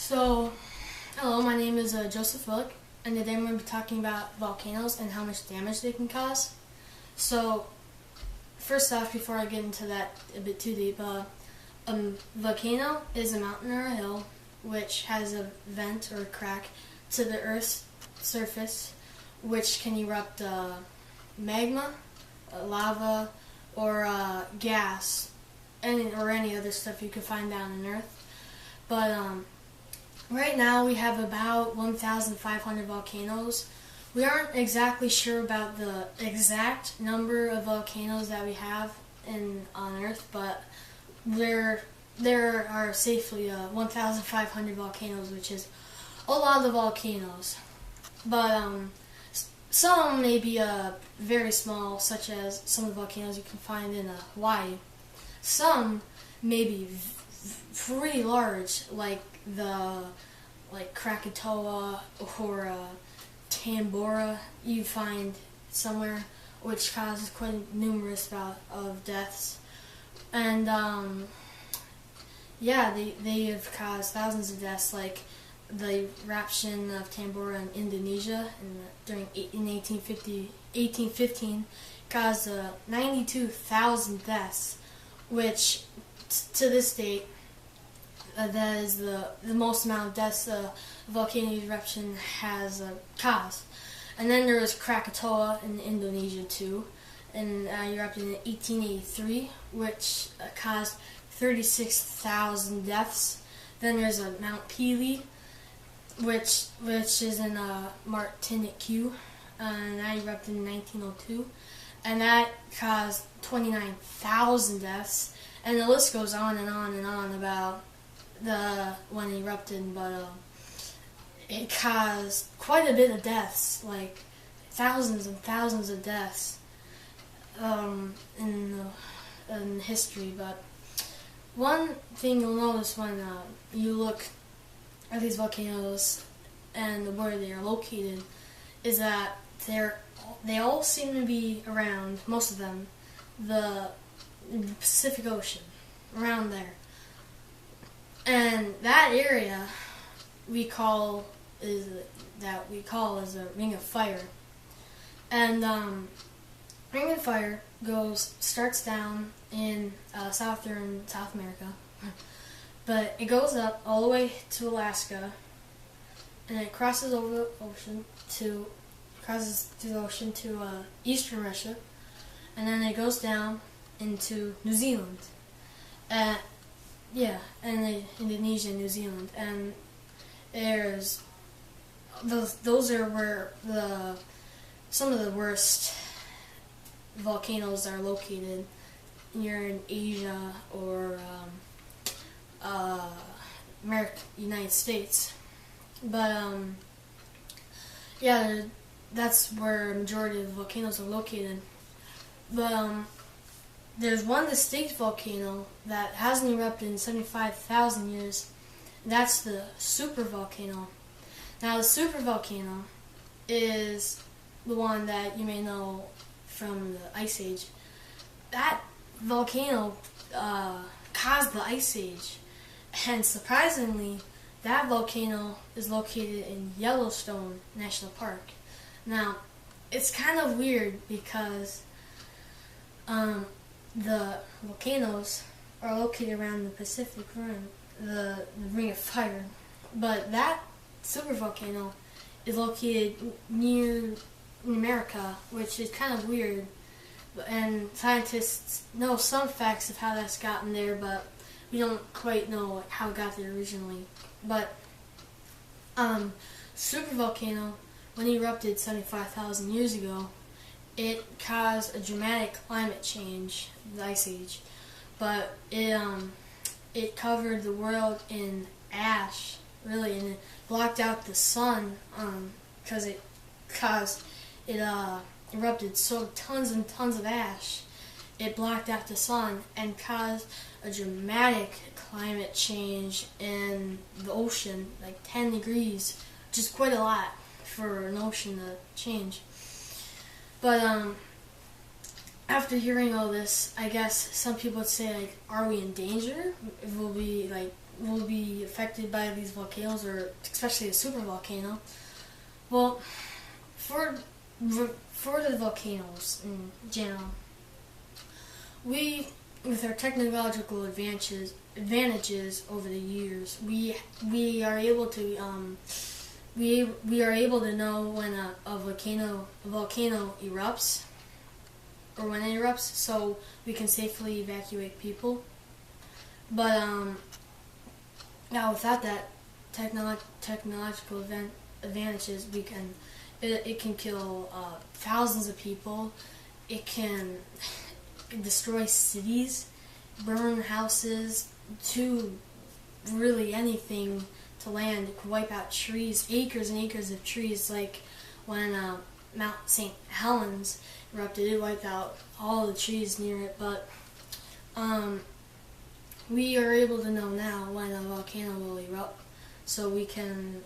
So, hello, my name is Joseph Willick, and today I'm going to be talking about volcanoes and how much damage they can cause. So, first off, before I get into that a bit too deep, a volcano is a mountain or a hill which has a vent or a crack to the Earth's surface, which can erupt magma, lava, or gas, or any other stuff you can find down in Earth. But right now we have about 1,500 volcanoes. We aren't exactly sure about the exact number of volcanoes that we have on Earth, but there are safely 1,500 volcanoes, which is a lot of volcanoes. But some may be very small, such as some of the volcanoes you can find in Hawaii. Some may be pretty large, like Krakatoa or Tambora you find somewhere, which causes quite numerous amount of deaths. And they have caused thousands of deaths, like the eruption of Tambora in Indonesia in 1815 caused 92,000 deaths, which to this date that is the most amount of deaths a volcano eruption has caused. And then there was Krakatoa in Indonesia too, and erupted in 1883, which caused 36,000 deaths. Then there's Mount Pelee, which is in Martinique, and that erupted in 1902, and that caused 29,000 deaths. And the list goes on and on and on about when it erupted, but it caused quite a bit of deaths, like thousands and thousands of deaths in history. But one thing you'll notice when you look at these volcanoes and where they are located is that they all seem to be around, most of them, the Pacific Ocean, around there. And that area we call is a Ring of Fire. And Ring of Fire starts down in southern South America, but it goes up all the way to Alaska, and it crosses over the ocean through the ocean to eastern Russia, and then it goes down into New Zealand. Indonesia, New Zealand, and those are where some of the worst volcanoes are located. You're in Asia or United States, but that's where a majority of the volcanoes are located. But there's one distinct volcano that hasn't erupted in 75,000 years. That's the supervolcano. Now, the supervolcano is the one that you may know from the Ice Age. That volcano caused the Ice Age, and surprisingly, that volcano is located in Yellowstone National Park. Now, it's kind of weird because the volcanoes are located around the Pacific Rim, the Ring of Fire, but that supervolcano is located near America, which is kind of weird. And scientists know some facts of how that's gotten there, but we don't quite know how it got there originally. But supervolcano, when it erupted 75,000 years ago, it caused a dramatic climate change, the Ice Age, but it covered the world in ash, really, and it blocked out the sun because it erupted so tons and tons of ash. It blocked out the sun and caused a dramatic climate change in the ocean, like 10 degrees, which is quite a lot for an ocean to change. But after hearing all this, I guess some people would say, like, are we in danger? Will we will be affected by these volcanoes, or especially a super volcano. Well, for the volcanoes in general, we, with our technological advantages over the years, we are able to we are able to know when a volcano erupts, or when it erupts, so we can safely evacuate people. But now without that technological advantages, it can kill thousands of people. It can destroy cities, burn houses, do really anything to land. It could wipe out trees, acres and acres of trees, like when Mount St. Helens erupted. It wiped out all the trees near it. But we are able to know now when a volcano will erupt, so we can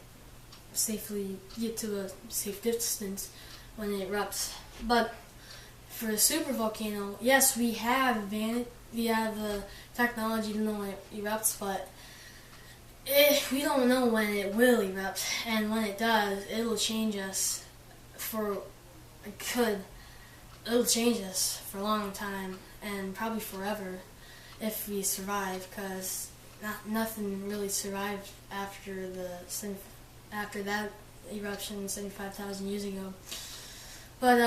safely get to a safe distance when it erupts. But for a supervolcano, yes, we have the technology to know when it erupts, but we don't know when it will erupt, and when it does, it'll change us it'll change us for a long time, and probably forever if we survive, because nothing really survived after that eruption 75,000 years ago. But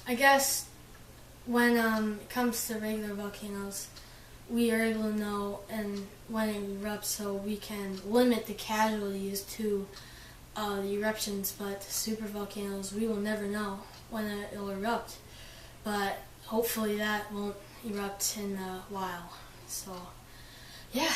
I guess when it comes to regular volcanoes, we are able to know and when it erupts, so we can limit the casualties to the eruptions. But super volcanoes, we will never know when it will erupt. But hopefully that won't erupt in a while. So, yeah.